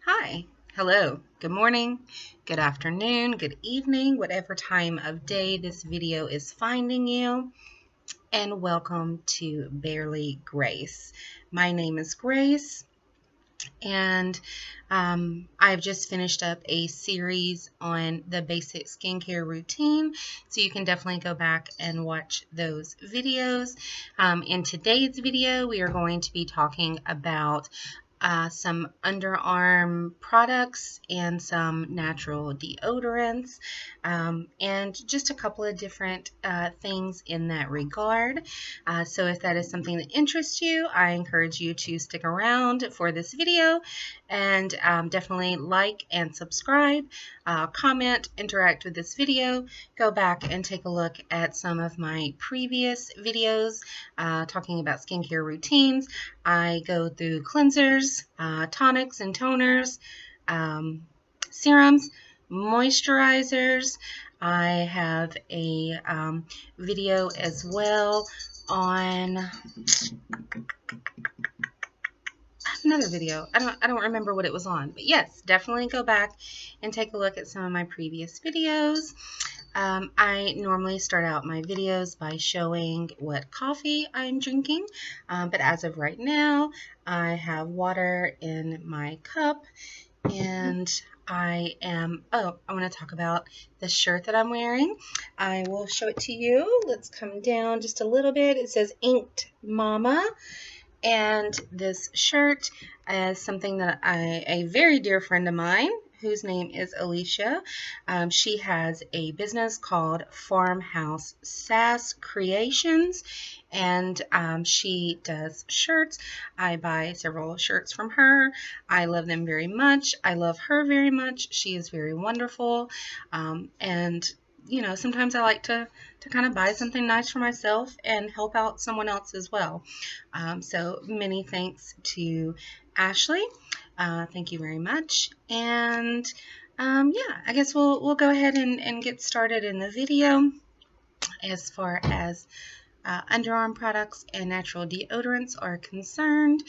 Hi, hello, good morning, good afternoon, good evening, whatever time of day this video is finding you, and welcome to Barely Grace. My name is Grace, and I've just finished up a series on the basic skincare routine, so you can definitely go back and watch those videos. In today's video, we are going to be talking about some underarm products and some natural deodorants, and just a couple of different things in that regard. So if that is something that interests you, I encourage you to stick around for this video and definitely like and subscribe, comment, interact with this video. Go back and take a look at some of my previous videos talking about skincare routines. I go through cleansers, tonics and toners, serums, moisturizers. I have a video as well on another video. I don't remember what it was on, but yes, definitely go back and take a look at some of my previous videos. I normally start out my videos by showing what coffee I'm drinking, but as of right now, I have water in my cup, and I want to talk about the shirt that I'm wearing. I will show it to you. Let's come down just a little bit. It says Inked Mama. And this shirt is something that a very dear friend of mine, whose name is Alisha, she has a business called Farmhouse Sass Creations, and she does shirts. I buy several shirts from her. I love them very much. I love her very much. She is very wonderful, and sometimes I like to kind of buy something nice for myself and help out someone else as well. So many thanks to Ashley. Thank you very much. And yeah, I guess we'll go ahead and get started in the video as far as underarm products and natural deodorants are concerned.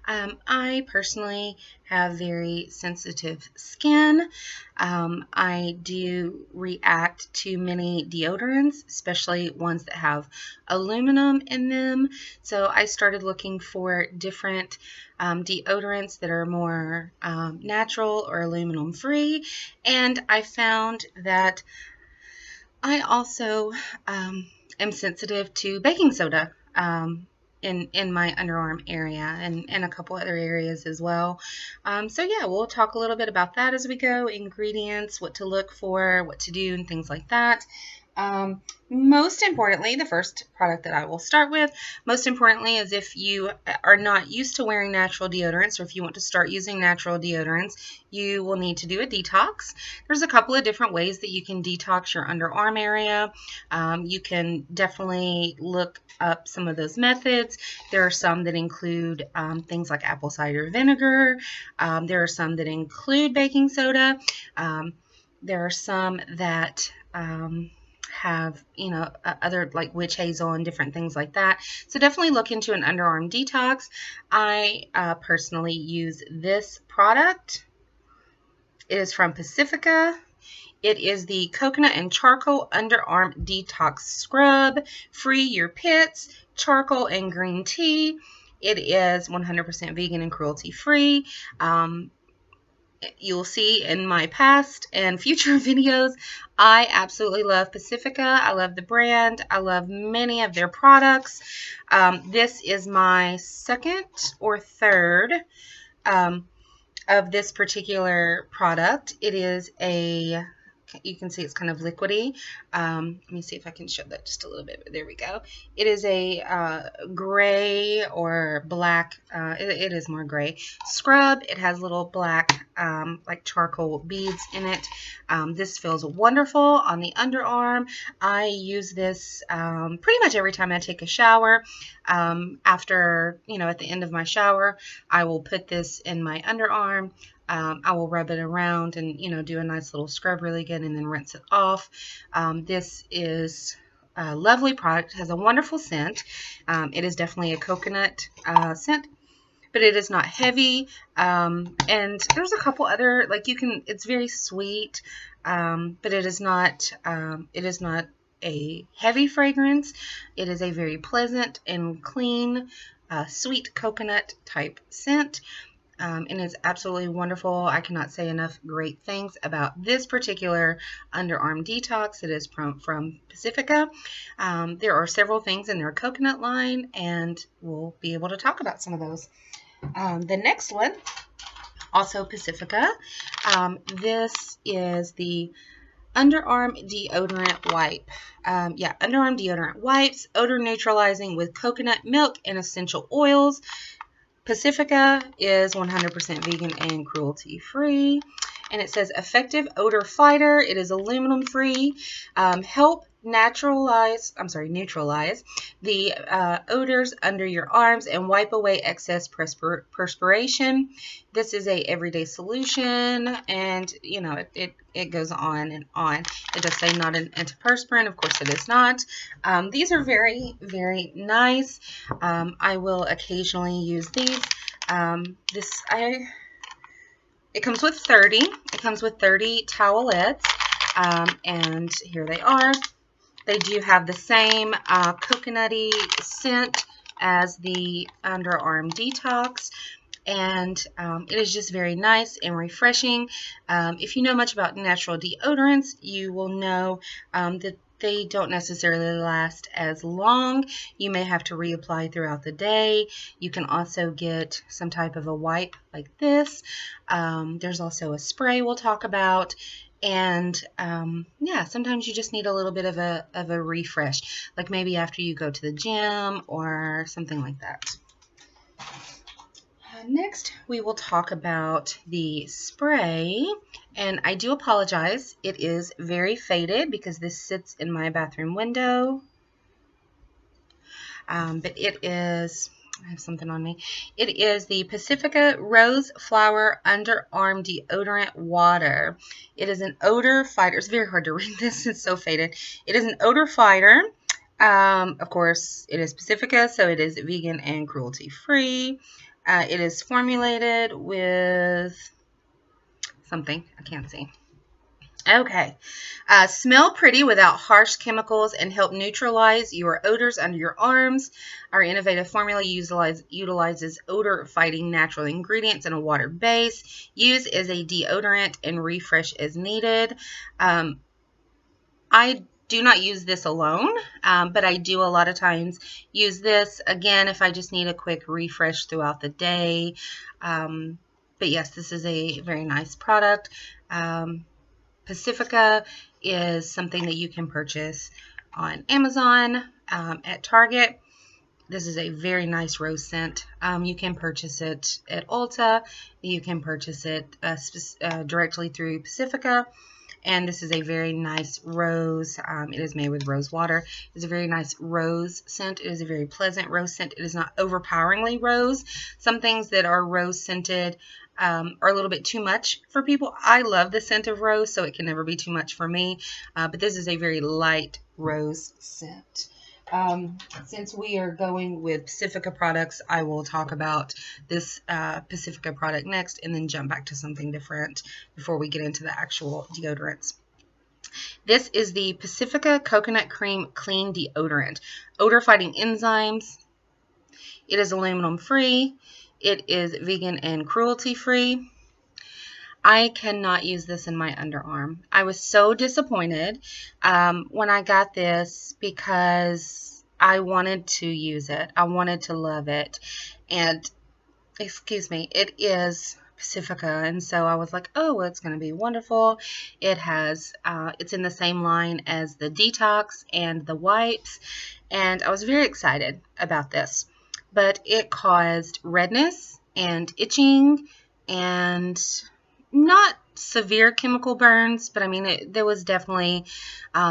I personally have very sensitive skin. I do react to many deodorants, especially ones that have aluminum in them. So I started looking for different deodorants that are more natural or aluminum free, and I found that I also am sensitive to baking soda in my underarm area and a couple other areas as well. So yeah, we'll talk a little bit about that as we go, ingredients, what to look for, what to do, and things like that. Most importantly, the first product that I will start with, most importantly, is if you are not used to wearing natural deodorants, or if you want to start using natural deodorants, you will need to do a detox. There's a couple of different ways that you can detox your underarm area. You can definitely look up some of those methods. There are some that include things like apple cider vinegar. There are some that include baking soda. There are some that have other like witch hazel and different things like that. So definitely look into an underarm detox. I personally use this product. It is from Pacifica. It is the Coconut and Charcoal Underarm Detox Scrub. Free your pits, charcoal and green tea. It is 100% vegan and cruelty free. You'll see in my past and future videos, I absolutely love Pacifica. I love the brand. I love many of their products. This is my second or third of this particular product. It is you can see it's kind of liquidy. Let me see if I can show that just a little bit. There we go. It is a gray or black, it is more gray scrub. It has little black like charcoal beads in it. This feels wonderful on the underarm. I use this pretty much every time I take a shower. After, at the end of my shower, I will put this in my underarm. I will rub it around and, do a nice little scrub really good and then rinse it off. This is a lovely product. It has a wonderful scent. It is definitely a coconut scent. but it is not heavy. And there's a couple other, like it's very sweet, but it is not a heavy fragrance. It is a very pleasant and clean, sweet coconut type scent. And it's absolutely wonderful. I cannot say enough great things about this particular Underarm Detox. It is from Pacifica. There are several things in their coconut line, and we'll be able to talk about some of those. The next one, also Pacifica. This is the Underarm Deodorant Wipe. Underarm Deodorant Wipes, odor neutralizing with coconut milk and essential oils. Pacifica is 100% vegan and cruelty-free. And it says effective odor fighter. It is aluminum free. Help neutralize the odors under your arms and wipe away excess perspiration. This is a everyday solution, and it goes on and on. It does say not an antiperspirant. Of course, it is not. These are very, very nice. I will occasionally use these. It comes with 30. It comes with 30 towelettes, and here they are. They do have the same coconutty scent as the Underarm Detox, and it is just very nice and refreshing. If you know much about natural deodorants, you will know that they don't necessarily last as long. You may have to reapply throughout the day. You can also get some type of a wipe like this. There's also a spray we'll talk about. And sometimes you just need a little bit of a refresh, like maybe after you go to the gym or something like that. Next, we will talk about the spray, and I do apologize. It is very faded because this sits in my bathroom window, but it is, I have something on me. It is the Pacifica Rose Flower Underarm Deodorant Water. It is an odor fighter. It's very hard to read this. It's so faded. It is an odor fighter. Of course, it is Pacifica, so it is vegan and cruelty-free. It is formulated with something. I can't see. Okay. Smell pretty without harsh chemicals and help neutralize your odors under your arms. Our innovative formula utilizes odor-fighting natural ingredients and a water base. Use as a deodorant and refresh as needed. I do not use this alone, but I do a lot of times use this, again, if I just need a quick refresh throughout the day. But yes, this is a very nice product. Pacifica is something that you can purchase on Amazon, at Target. This is a very nice rose scent. You can purchase it at Ulta. You can purchase it directly through Pacifica. And this is a very nice rose. It is made with rose water. It's a very nice rose scent. It is a very pleasant rose scent. It is not overpoweringly rose. Some things that are rose scented are a little bit too much for people. I love the scent of rose, so it can never be too much for me. But this is a very light rose scent. Since we are going with Pacifica products, I will talk about this Pacifica product next and then jump back to something different before we get into the actual deodorants. This is the Pacifica Coconut Cream Clean Deodorant. Odor fighting enzymes. It is aluminum free. It is vegan and cruelty free. I cannot use this in my underarm. I was so disappointed when I got this because I wanted to use it. I wanted to love it. And, excuse me, it is Pacifica. And so I was like, oh, well, it's going to be wonderful. It has, it's in the same line as the Detox and the wipes. And I was very excited about this. But it caused redness and itching and not severe chemical burns, but I mean, there was definitely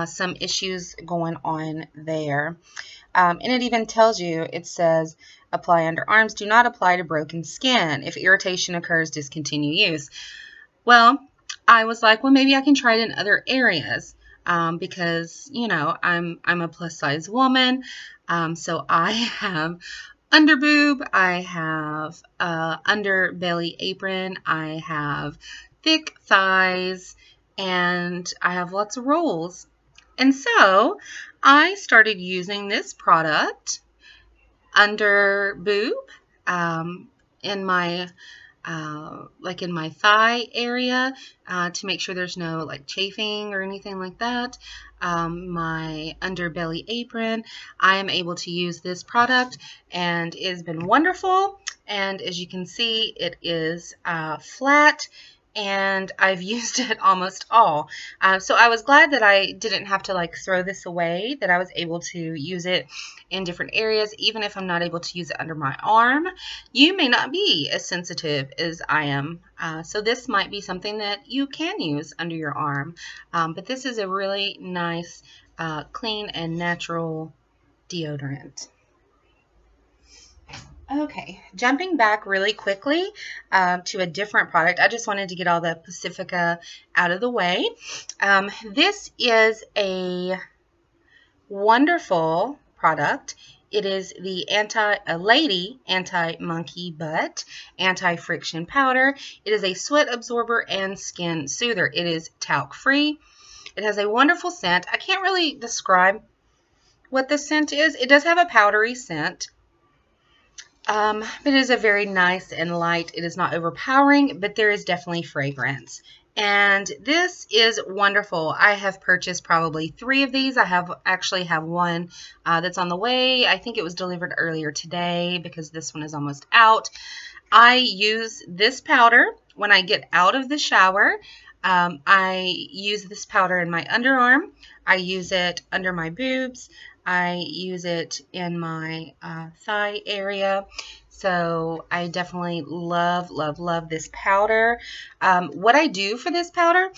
some issues going on there. And it even tells you, it says, apply underarms, do not apply to broken skin. If irritation occurs, discontinue use. Well, I was like, well, maybe I can try it in other areas because, you know, I'm a plus size woman. So I have under boob, I have underbelly apron, I have thick thighs, and I have lots of rolls. And so I started using this product under boob, in my like in my thigh area, to make sure there's no like chafing or anything like that. My underbelly apron, I am able to use this product, and it has been wonderful. And as you can see, it is flat, and I've used it almost all. So I was glad that I didn't have to like throw this away, that I was able to use it in different areas, even if I'm not able to use it under my arm. You may not be as sensitive as I am, so this might be something that you can use under your arm. But this is a really nice, clean and natural deodorant. Okay, jumping back really quickly to a different product. I just wanted to get all the Pacifica out of the way. This is a wonderful product. It is the Lady Anti-Monkey Butt Anti-Friction Powder. It is a sweat absorber and skin soother. It is talc free. It has a wonderful scent. I can't really describe what the scent is. It does have a powdery scent. But it is a very nice and light. It is not overpowering, but there is definitely fragrance. And this is wonderful. I have purchased probably 3 of these. I actually have one that's on the way. I think it was delivered earlier today because this one is almost out. I use this powder when I get out of the shower. I use this powder in my underarm. I use it under my boobs. I use it in my thigh area. So I definitely love, love, love this powder. What I do for this powder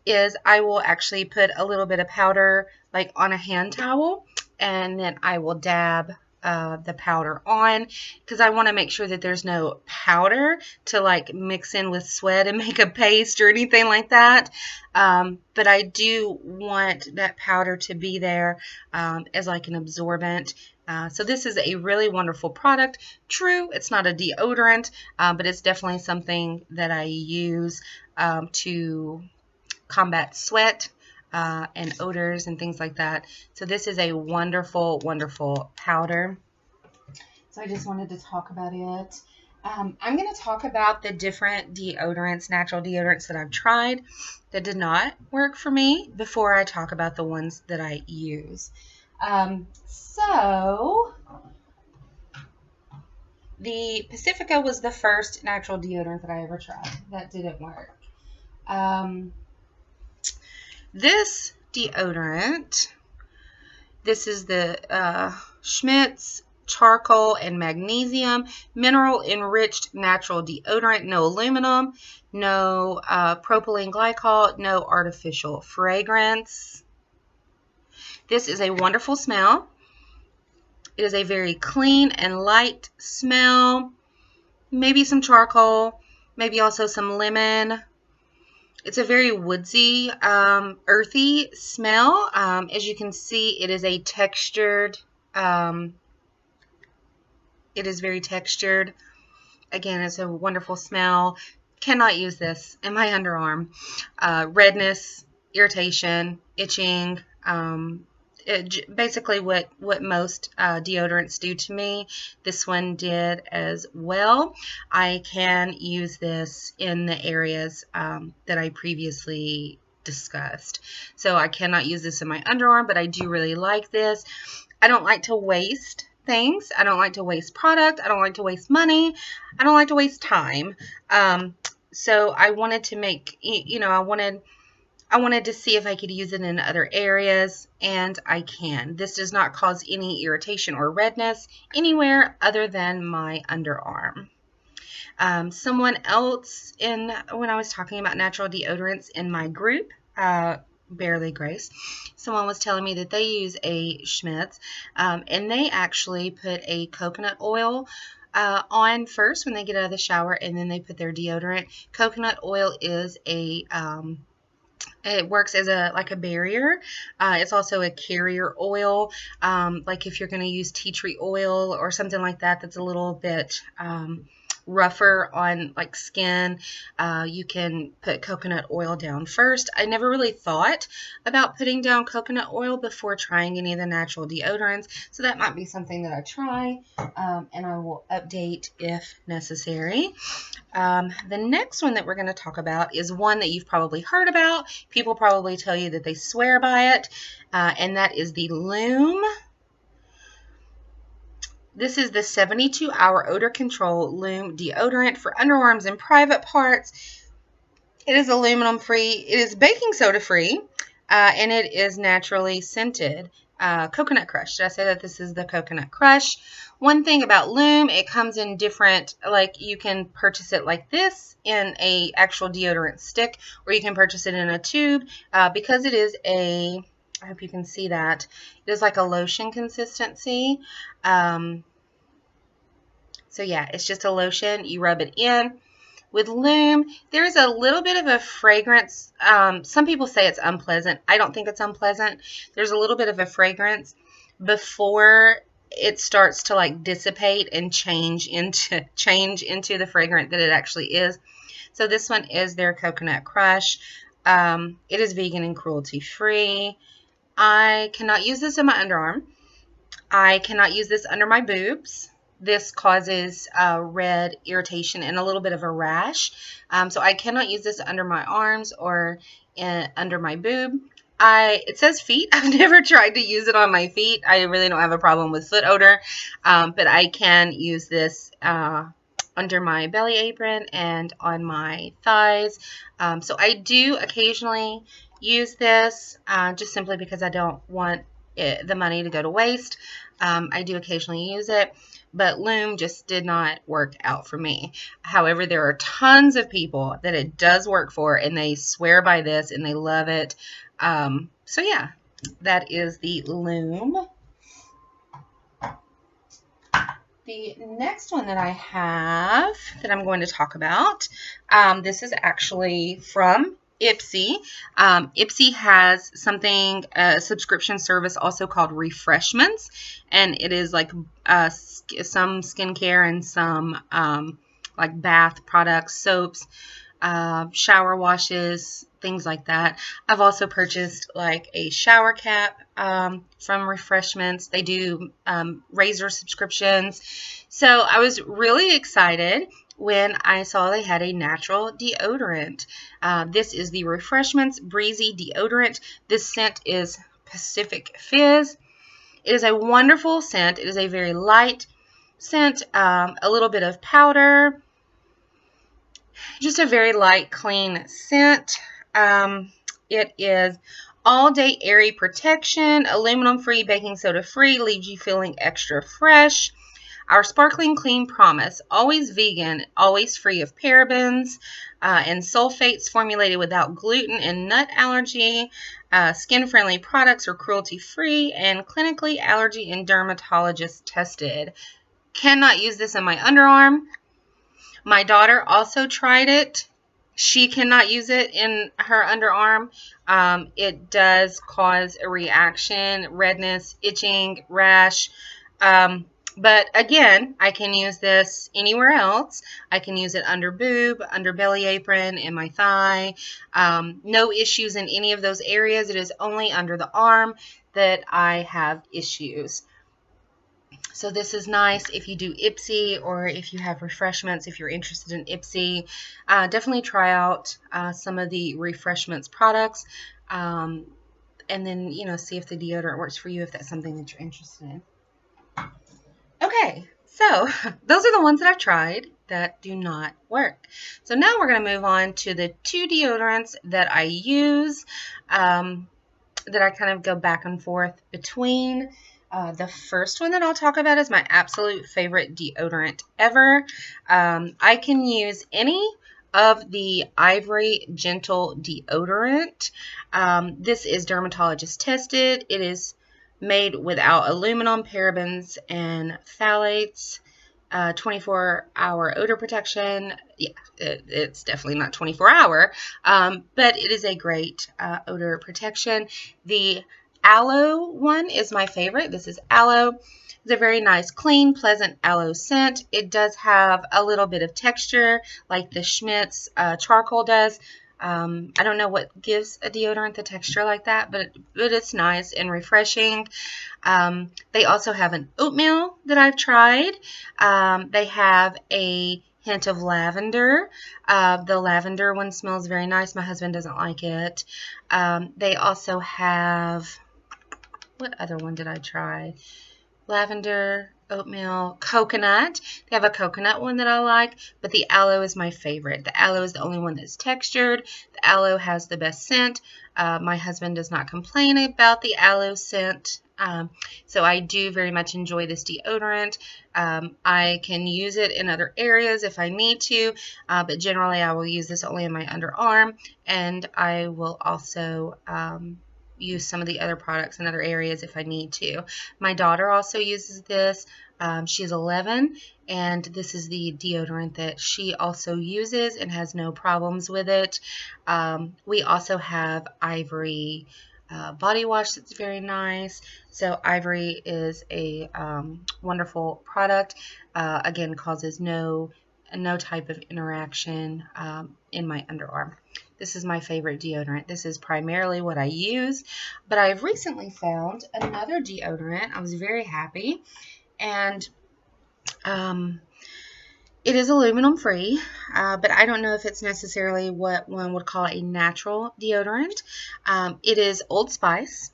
is I will actually put a little bit of powder like on a hand towel, and then I will dab the powder on, because I want to make sure that there's no powder to like mix in with sweat and make a paste or anything like that. But I do want that powder to be there as like an absorbent. So this is a really wonderful product. True, it's not a deodorant, but it's definitely something that I use to combat sweat and odors and things like that. So this is a wonderful, wonderful powder. So I just wanted to talk about it. I'm going to talk about the different deodorants, natural deodorants that I've tried that did not work for me before I talk about the ones that I use. So the Pacifica was the first natural deodorant that I ever tried. That didn't work. This deodorant, this is the Schmidt's charcoal and magnesium mineral enriched natural deodorant. No aluminum, no propylene glycol, no artificial fragrance. This is a wonderful smell. It is a very clean and light smell. Maybe some charcoal, maybe also some lemon. It's a very woodsy, earthy smell. As you can see, it is a textured, it is very textured. Again, it's a wonderful smell. Cannot use this in my underarm. Redness, irritation, itching, basically what most deodorants do to me. This one did as well. I can use this in the areas that I previously discussed. So I cannot use this in my underarm, but I do really like this. I don't like to waste things. I don't like to waste product. I don't like to waste money. I don't like to waste time. So I wanted to make, I wanted to see if I could use it in other areas, and I can. This does not cause any irritation or redness anywhere other than my underarm. Someone else, when I was talking about natural deodorants in my group, Barely Grace, someone was telling me that they use a Schmidt, and they actually put a coconut oil on first when they get out of the shower, and then they put their deodorant. Coconut oil is a It works as like a barrier. It's also a carrier oil. Like if you're going to use tea tree oil or something like that, that's a little bit rougher on like skin, you can put coconut oil down first. I never really thought about putting down coconut oil before trying any of the natural deodorants, so that might be something that I try, and I will update if necessary. The next one that we're going to talk about is one that you've probably heard about. People probably tell you that they swear by it, and that is the Loom. This is the 72-hour odor control Loom deodorant for underarms and private parts. It is aluminum free. It is baking soda free, and it is naturally scented. Coconut Crush. Did I say that this is the Coconut Crush? One thing about Loom, it comes in different, like you can purchase it like this in a actual deodorant stick, or you can purchase it in a tube. Because it is a, I hope you can see that, it is like a lotion consistency. So yeah, it's just a lotion. You rub it in. With Loom, there's a little bit of a fragrance. Some people say it's unpleasant. I don't think it's unpleasant. There's a little bit of a fragrance before it starts to like dissipate and change into the fragrance that it actually is. So this one is their Coconut Crush. It is vegan and cruelty free. I cannot use this in my underarm. I cannot use this under my boobs. This causes red irritation and a little bit of a rash. So I cannot use this under my arms or under my boob. It says feet. I've never tried to use it on my feet. I really don't have a problem with foot odor. But I can use this under my belly apron and on my thighs. So I do occasionally use this just simply because I don't want the money to go to waste. I do occasionally use it, but Loom just did not work out for me. However, there are tons of people that it does work for, and they swear by this and they love it. So yeah, that is the Loom. The next one that I have that I'm going to talk about, this is actually from Ipsy. Ipsy has something, a subscription service also called Refreshments, and it is like some skincare and some like bath products, soaps, shower washes, things like that. I've also purchased like a shower cap from Refreshments. They do razor subscriptions. So I was really excited when I saw they had a natural deodorant. This is the Refreshments Breezy deodorant. This scent is Pacific Fizz. It is a wonderful scent. It is a very light scent, a little bit of powder, just a very light, clean scent. It is all day airy protection, aluminum free, baking soda free, leaves you feeling extra fresh. Our sparkling clean promise, always vegan, always free of parabens and sulfates, formulated without gluten and nut allergy, skin-friendly products are cruelty-free, and clinically allergy and dermatologist tested. Cannot use this in my underarm. My daughter also tried it. She cannot use it in her underarm. It does cause a reaction, redness, itching, rash. But again, I can use this anywhere else. I can use it under boob, under belly apron, in my thigh. No issues in any of those areas. It is only under the arm that I have issues. So this is nice if you do Ipsy or if you have Refreshments, if you're interested in Ipsy. Definitely try out some of the Refreshments products and then, see if the deodorant works for you if that's something that you're interested in. Okay, so those are the ones that I've tried that do not work. So now we're going to move on to the two deodorants that I use, that I kind of go back and forth between. The first one that I'll talk about is my absolute favorite deodorant ever. I can use any of the Ivory Gentle deodorant. This is dermatologist tested. It is made without aluminum, parabens, and phthalates. 24-hour odor protection. Yeah, it's definitely not 24-hour, but it is a great odor protection. The aloe one is my favorite. This is aloe. It's a very nice, clean, pleasant aloe scent. It does have a little bit of texture like the Schmidt's charcoal does. I don't know what gives a deodorant the texture like that, but it's nice and refreshing. They also have an oatmeal that I've tried. They have a hint of lavender. The lavender one smells very nice. My husband doesn't like it. They also have, what other one did I try? Lavender, oatmeal, coconut. They have a coconut one that I like, but the aloe is my favorite. The aloe is the only one that's textured. The aloe has the best scent. My husband does not complain about the aloe scent. So I do very much enjoy this deodorant. I can use it in other areas if I need to, but generally I will use this only in my underarm, and I will also use some of the other products in other areas if I need to. My daughter also uses this. She's 11, and this is the deodorant that she also uses and has no problems with it. We also have Ivory body wash that's very nice. So Ivory is a wonderful product. Again, causes no type of interaction in my underarm. This is my favorite deodorant. This is primarily what I use, but I've recently found another deodorant. I was very happy, and it is aluminum free, but I don't know if it's necessarily what one would call a natural deodorant. It is Old Spice.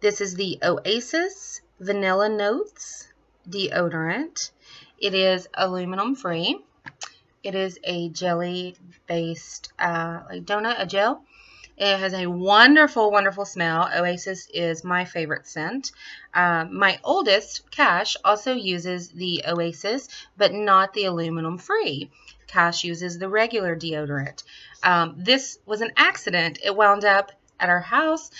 This is the Oasis Vanilla Notes deodorant. It is aluminum free. It is a jelly-based, like donut, a gel. It has a wonderful, wonderful smell. Oasis is my favorite scent. My oldest, Cash, also uses the Oasis, but not the aluminum-free. Cash uses the regular deodorant. This was an accident. It wound up at our house.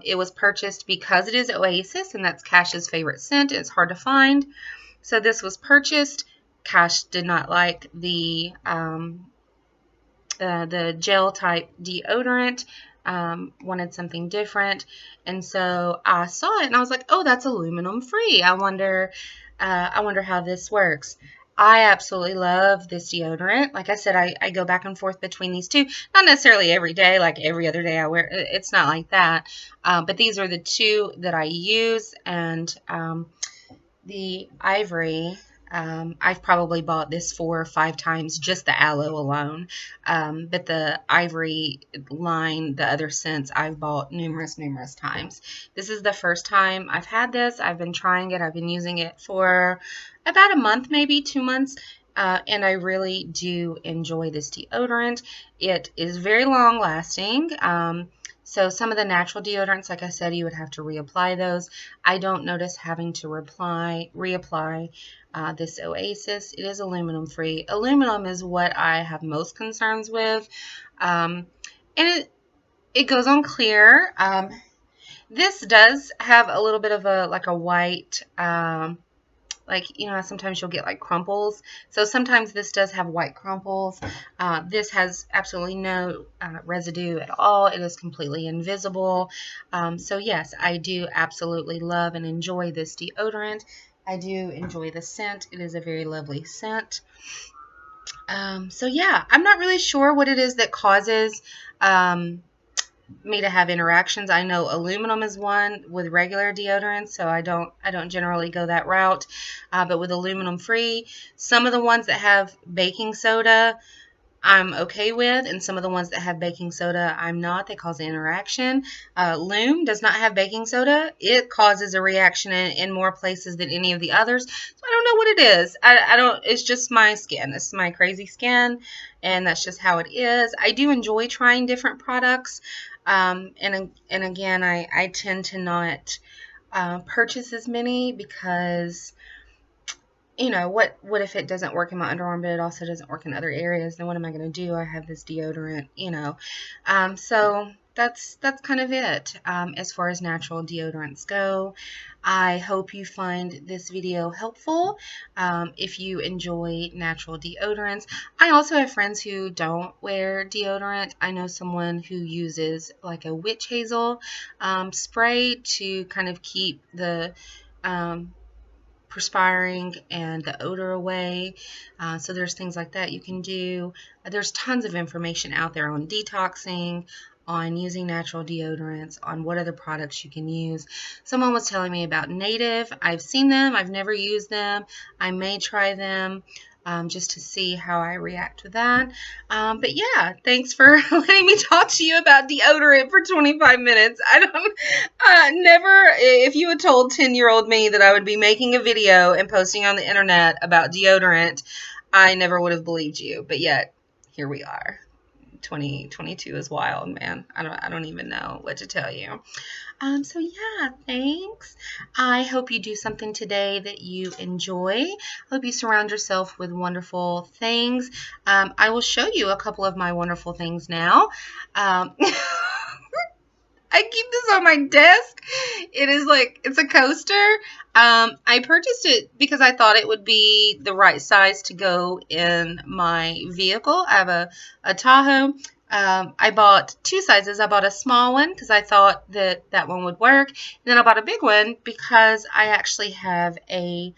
It was purchased because it is Oasis, and that's Cash's favorite scent. It's hard to find. So this was purchased. Cash did not like the gel type deodorant, wanted something different, and so I saw it and I was like, oh, that's aluminum free. I wonder how this works. I absolutely love this deodorant. Like I said, I go back and forth between these two. Not necessarily every day, like every other day I wear. It's not like that. But these are the two that I use, and the Ivory. I've probably bought this 4 or 5 times, just the aloe alone. But the Ivory line, the other scents, I've bought numerous times. This is the first time I've had this. I've been trying it. I've been using it for about a month, maybe 2 months. And I really do enjoy this deodorant. It is very long lasting. So some of the natural deodorants, like I said, you would have to reapply those. I don't notice having to reapply this Oasis. It is aluminum free. Aluminum is what I have most concerns with. And it goes on clear. This does have a little bit of a white, like, you know, sometimes you'll get like crumples. So sometimes this does have white crumples. This has absolutely no residue at all. It is completely invisible. So yes, I do absolutely love and enjoy this deodorant. I do enjoy the scent. It is a very lovely scent. So yeah, I'm not really sure what it is that causes me to have interactions. I know aluminum is one with regular deodorants, so I don't generally go that route. But with aluminum free, some of the ones that have baking soda, I'm okay with, and some of the ones that have baking soda, I'm not. They cause an interaction. Loom does not have baking soda. It causes a reaction in more places than any of the others. So I don't know what it is. I don't. It's just my skin. It's my crazy skin, and that's just how it is. I do enjoy trying different products, and again, I tend to not purchase as many because, you know, what if it doesn't work in my underarm, but it also doesn't work in other areas? Then what am I going to do? I have this deodorant, you know. So that's kind of it as far as natural deodorants go. I hope you find this video helpful. If you enjoy natural deodorants, I also have friends who don't wear deodorant. I know someone who uses like a witch hazel spray to kind of keep the perspiring and the odor away. So there's things like that you can do. There's tons of information out there on detoxing, on using natural deodorants, on what other products you can use. Someone was telling me about Native. I've seen them. I've never used them. I may try them. Just to see how I react to that. But yeah, thanks for letting me talk to you about deodorant for 25 minutes. I don't, never, if you had told 10-year-old me that I would be making a video and posting on the internet about deodorant, I never would have believed you. But yet, here we are. 2022 is wild, man. I don't even know what to tell you. So yeah, thanks. I hope you do something today that you enjoy. I hope you surround yourself with wonderful things. I will show you a couple of my wonderful things now. I keep this on my desk. It is like, it's a coaster. I purchased it because I thought it would be the right size to go in my vehicle. I have a Tahoe. I bought two sizes. I bought a small one because I thought that one would work. And then I bought a big one because I actually have a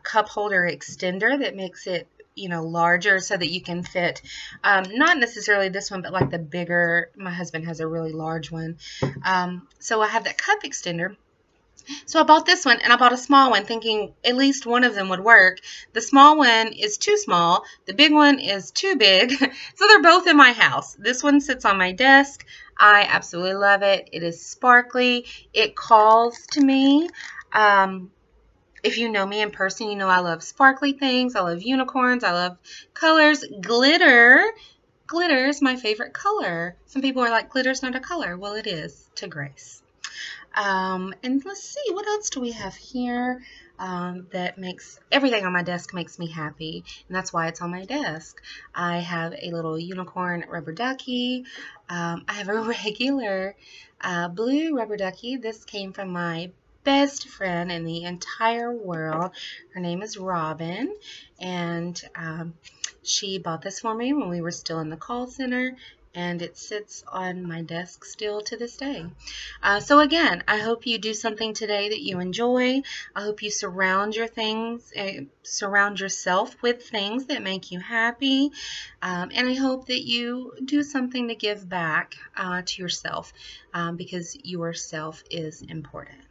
cup holder extender that makes it, you know, larger so that you can fit, not necessarily this one, but like the bigger, my husband has a really large one. So I have that cup extender. So I bought this one and I bought a small one thinking at least one of them would work. The small one is too small. The big one is too big. So they're both in my house. This one sits on my desk. I absolutely love it. It is sparkly. It calls to me. If you know me in person, you know I love sparkly things. I love unicorns. I love colors. Glitter. Glitter is my favorite color. Some people are like, glitter's not a color. Well, it is to Grace. And let's see, what else do we have here that makes everything on my desk makes me happy, and that's why it's on my desk. I have a little unicorn rubber ducky. I have a regular blue rubber ducky. This came from my best friend in the entire world. Her name is Robin, and she bought this for me when we were still in the call center, and it sits on my desk still to this day. So again, I hope you do something today that you enjoy. I hope you surround yourself with things that make you happy. And I hope that you do something to give back to yourself because yourself is important.